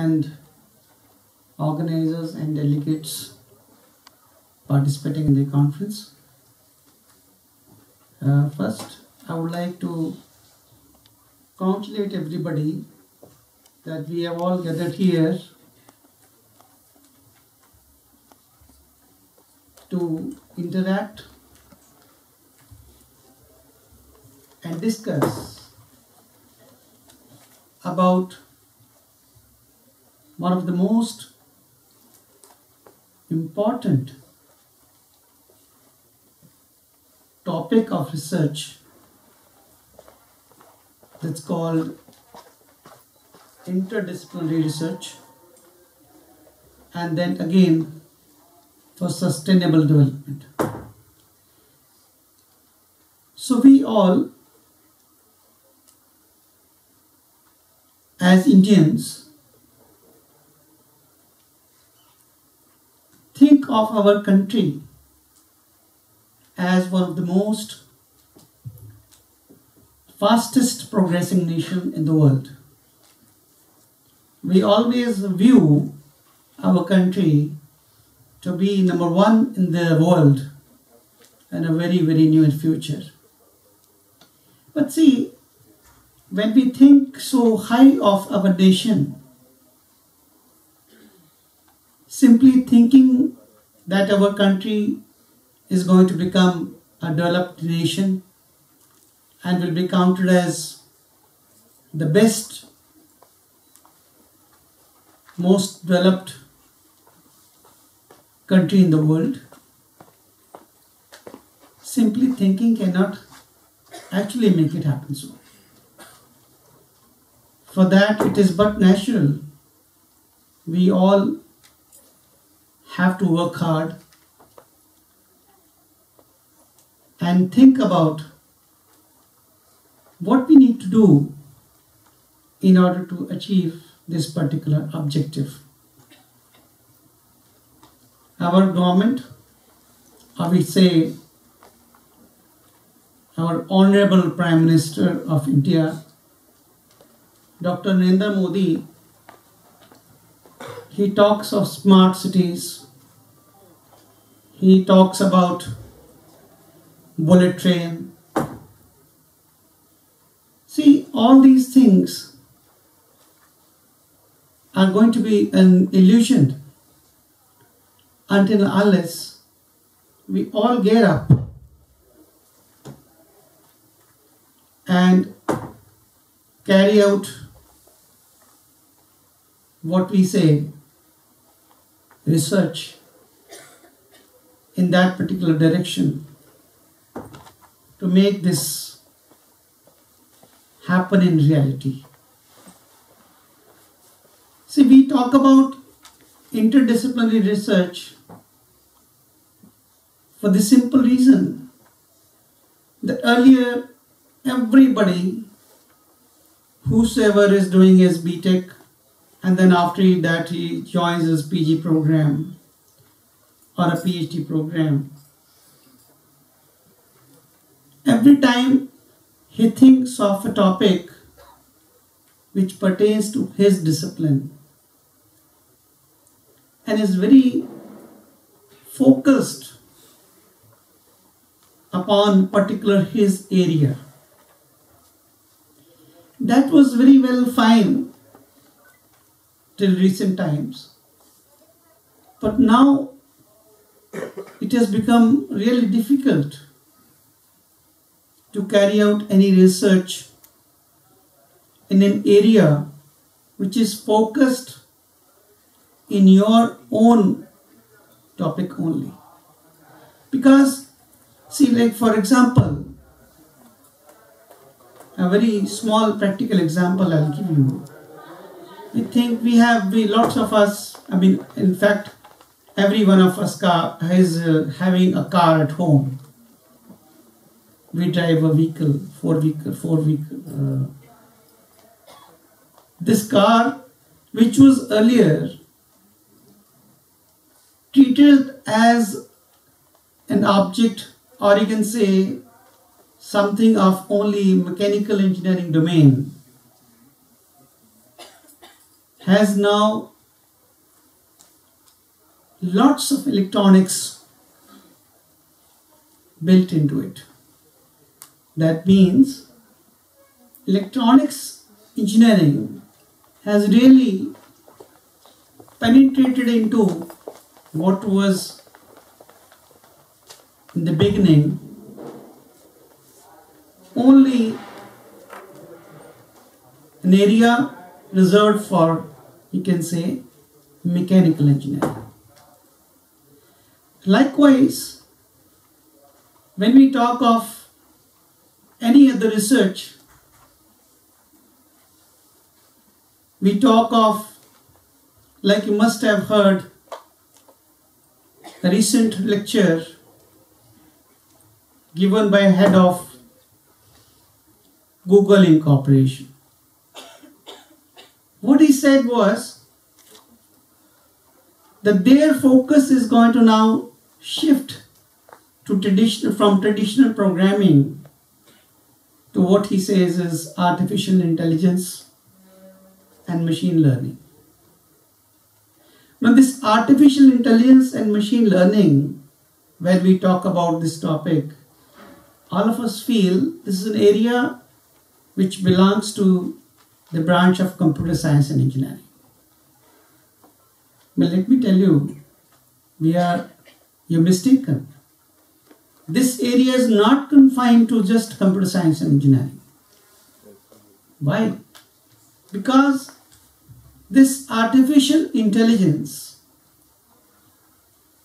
and organizers and delegates participating in the conference. First, I would like to congratulate everybody that we have all gathered here to interact and discuss about one of the most important topic of research that's called interdisciplinary research, and then again for sustainable development. So we all as Indians think of our country as one of the most fastest progressing nation in the world. We always view our country to be number one in the world in a very, very near future. But see, when we think so high of our nation, simply thinking that our country is going to become a developed nation and will be counted as the best, most developed country in the world, simply thinking cannot actually make it happen so. For that, it is but natural. We all have to work hard and think about what we need to do in order to achieve this particular objective. Our government, or we say our Honorable Prime Minister of India, Dr. Narendra Modi, he talks of smart cities, he talks about bullet train. See, all these things are going to be an illusion until unless we all get up and carry out what we say, research in that particular direction to make this happen in reality. See, we talk about interdisciplinary research for the simple reason that earlier everybody, whosoever is doing his BTech and then after that he joins his PG program or a PhD program, every time he thinks of a topic which pertains to his discipline and is very focused upon particular his area. That was very well fine till recent times, but now it has become really difficult to carry out any research in an area which is focused in your own topic only. Because, see, like for example, a very small practical example I'll give you. I think lots of us, in fact, every one of us is having a car at home. We drive a vehicle, four vehicle. This car, which was earlier treated as an object, or you can say something of only mechanical engineering domain, has now lots of electronics built into it. That means electronics engineering has really penetrated into what was in the beginning only an area reserved for, you can say, mechanical engineering. Likewise, when we talk of any other research, we talk of, like you must have heard, a recent lecture given by head of Goel Incorporation. What he said was that their focus is going to now shift to from traditional programming to what he says is artificial intelligence and machine learning. Now this artificial intelligence and machine learning, when we talk about this topic, all of us feel this is an area which belongs to the branch of computer science and engineering. But let me tell you, you're mistaken. This area is not confined to just computer science and engineering. Why? Because this artificial intelligence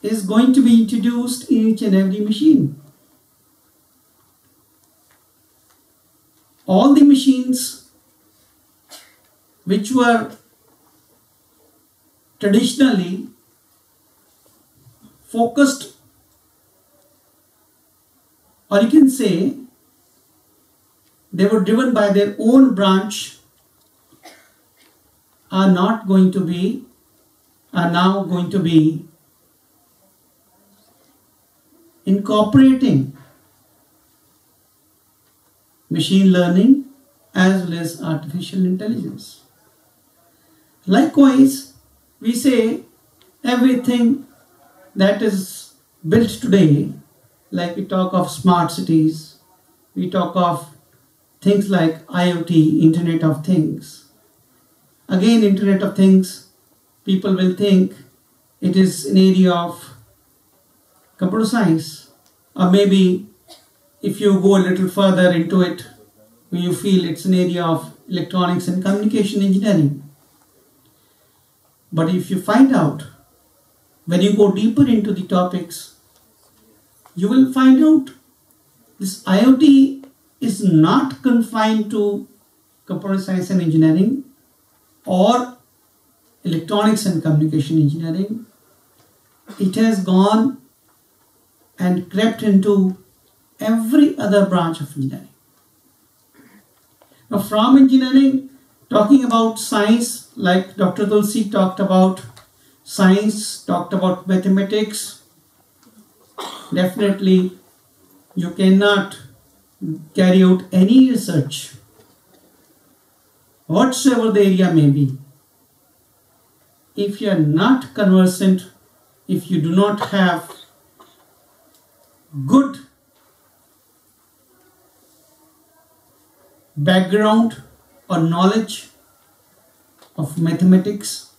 is going to be introduced in each and every machine. All the machines which were traditionally focused, or you can say they were driven by their own branch, are now going to be incorporating machine learning as well as artificial intelligence. Likewise, we say everything that is built today, like we talk of smart cities, we talk of things like IoT, Internet of Things. Again, Internet of Things, people will think it is an area of computer science, or maybe if you go a little further into it, you feel it's an area of electronics and communication engineering. But if you find out, when you go deeper into the topics, you will find out this IoT is not confined to computer science and engineering or electronics and communication engineering. It has gone and crept into every other branch of engineering. Now from engineering, talking about science, like Dr. Tulsi talked about science, talked about mathematics, definitely you cannot carry out any research, whatsoever the area may be, if you are not conversant, if you do not have good background or knowledge of mathematics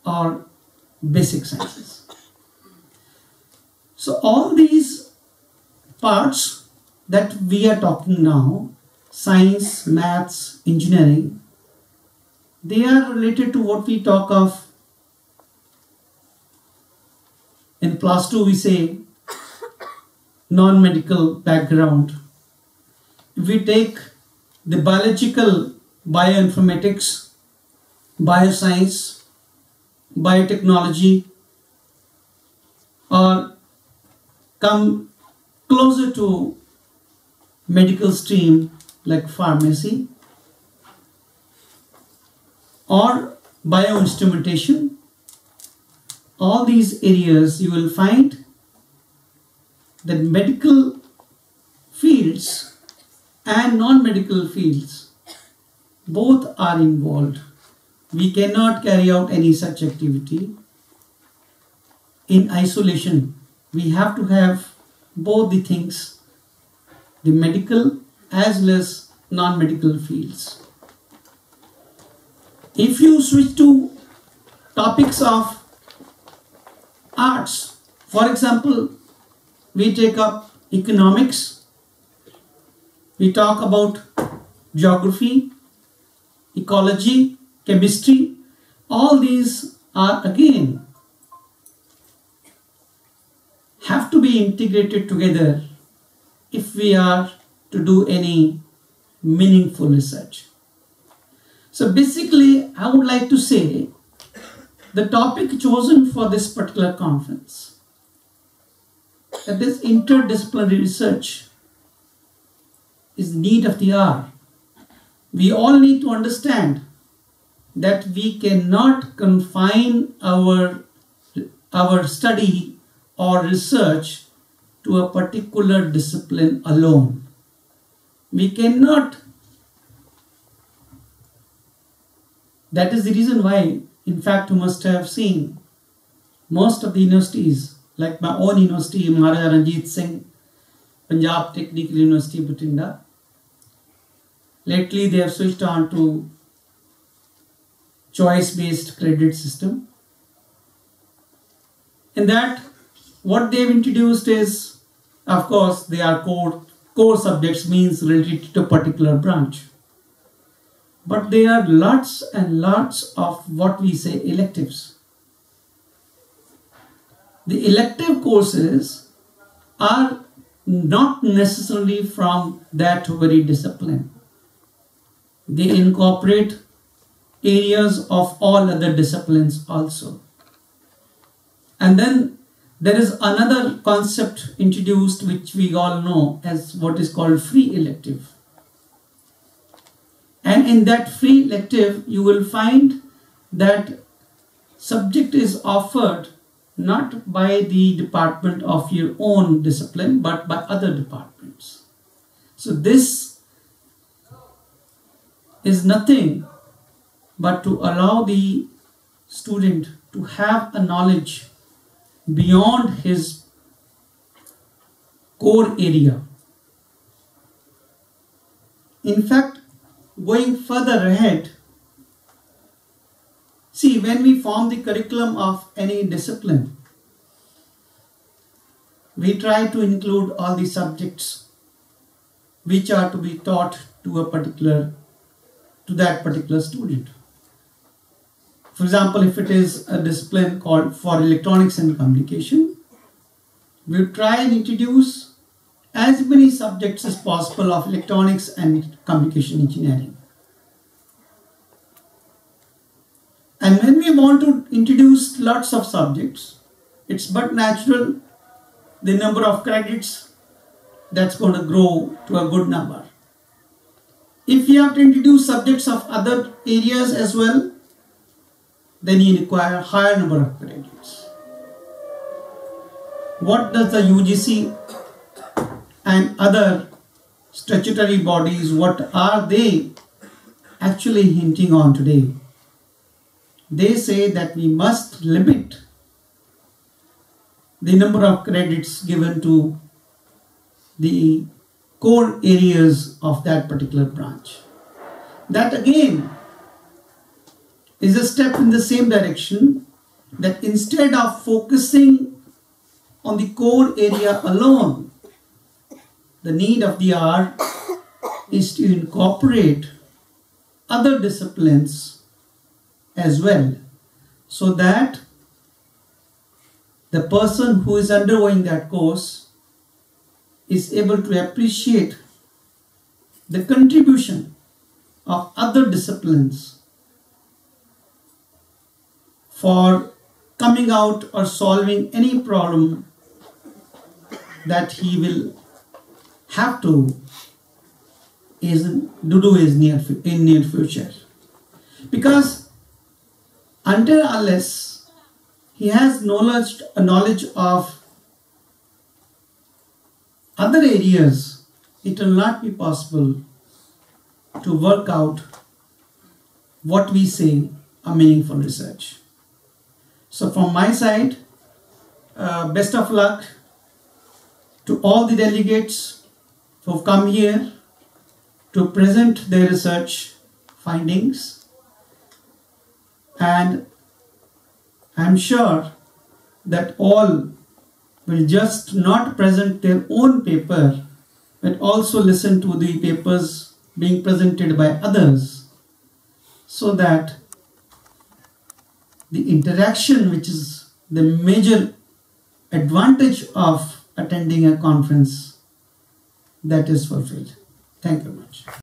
or basic sciences. So all these parts that we are talking now, science, maths, engineering, they are related to what we talk of in class 2, we say non-medical background. If we take the biological, bioinformatics, bioscience, biotechnology, or come closer to medical stream like pharmacy or bioinstrumentation, all these areas you will find that medical fields and non-medical fields both are involved We cannot carry out any such activity in isolation. We have to have both the things, the medical as well as non-medical fields. If you switch to topics of arts, for example, we take up economics, we talk about geography, ecology, chemistry. All these are again have to be integrated together if we are to do any meaningful research. So basically, I would like to say the topic chosen for this particular conference, that is interdisciplinary research, is need of the hour. We all need to understand that we cannot confine our study or research to a particular discipline alone. We cannot. That is the reason why, in fact, you must have seen most of the universities, like my own university, Maharaja Ranjit Singh, Punjab Technical University, Batinda. Lately, they have switched on to choice-based credit system. In that, what they have introduced is, of course, they are core subjects, means related to a particular branch. But there are lots and lots of what we say electives. The elective courses are not necessarily from that very discipline. They incorporate areas of all other disciplines also. And then there is another concept introduced which we all know as what is called free elective. And in that free elective, you will find that subject is offered not by the department of your own discipline, but by other departments. So this is nothing but to allow the student to have a knowledge beyond his core area. In fact, going further ahead, see, when we form the curriculum of any discipline, we try to include all the subjects which are to be taught to that particular student. For example, if it is a discipline called for electronics and communication, we try and introduce as many subjects as possible of electronics and communication engineering. And when we want to introduce lots of subjects, it's but natural the number of credits that's going to grow to a good number. If you have to introduce subjects of other areas as well, then you require a higher number of credits. What does the UGC and other statutory bodies, what are they actually hinting on today? They say that we must limit the number of credits given to the core areas of that particular branch. That again is a step in the same direction, that instead of focusing on the core area alone, the need of the hour is to incorporate other disciplines as well, so that the person who is undergoing that course is able to appreciate the contribution of other disciplines for coming out or solving any problem that he will have to do in near future. Because until unless he has knowledge of other areas, it will not be possible to work out what we say a meaningful research. So from my side, best of luck to all the delegates who've come here to present their research findings, and I'm sure that all will just not present their own paper, but also listen to the papers being presented by others, so that the interaction, which is the major advantage of attending a conference, that is fulfilled. Thank you very much.